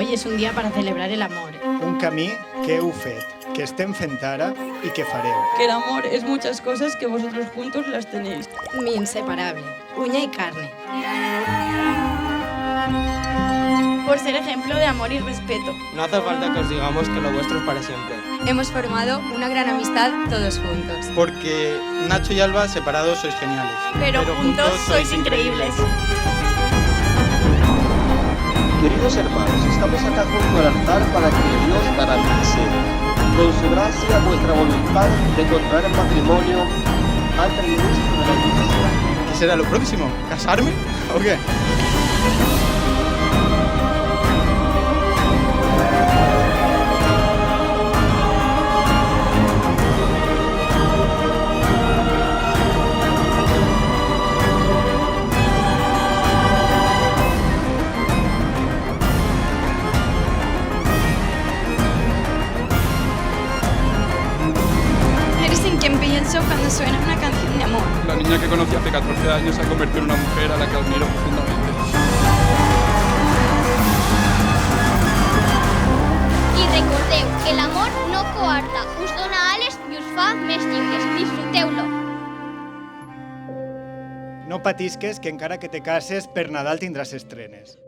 hoy és un dia per a celebrar el amor. Un camí que heu fet, que estem fent ara y que fareu. Que el amor es muchas cosas que vosotros juntos las tenéis. Mi inseparable, uña y carne. Por ser ejemplo de amor y respeto. No hace falta que os digamos que lo vuestro es para siempre. Hemos formado una gran amistad todos juntos. Porque Nacho y Alba separados sois geniales. Pero juntos sois increíbles. Queridos hermanos, estamos acá junto al altar para que Dios garantice con su gracia vuestra voluntad de contraer matrimonio ante el ministro de la Iglesia. ¿Qué será lo próximo? ¿Casarme? ¿O qué? Eres en quien pienso cuando suena una canción de amor. La niña que conocí hace 14 años se ha convertido en una mujer a la que admiro profundamente. I recordeu, el amor no coarta, us dona ales i us fa més lliures. Disfruteu-lo. No patisques, que encara que te cases, per Nadal tindràs estrenes.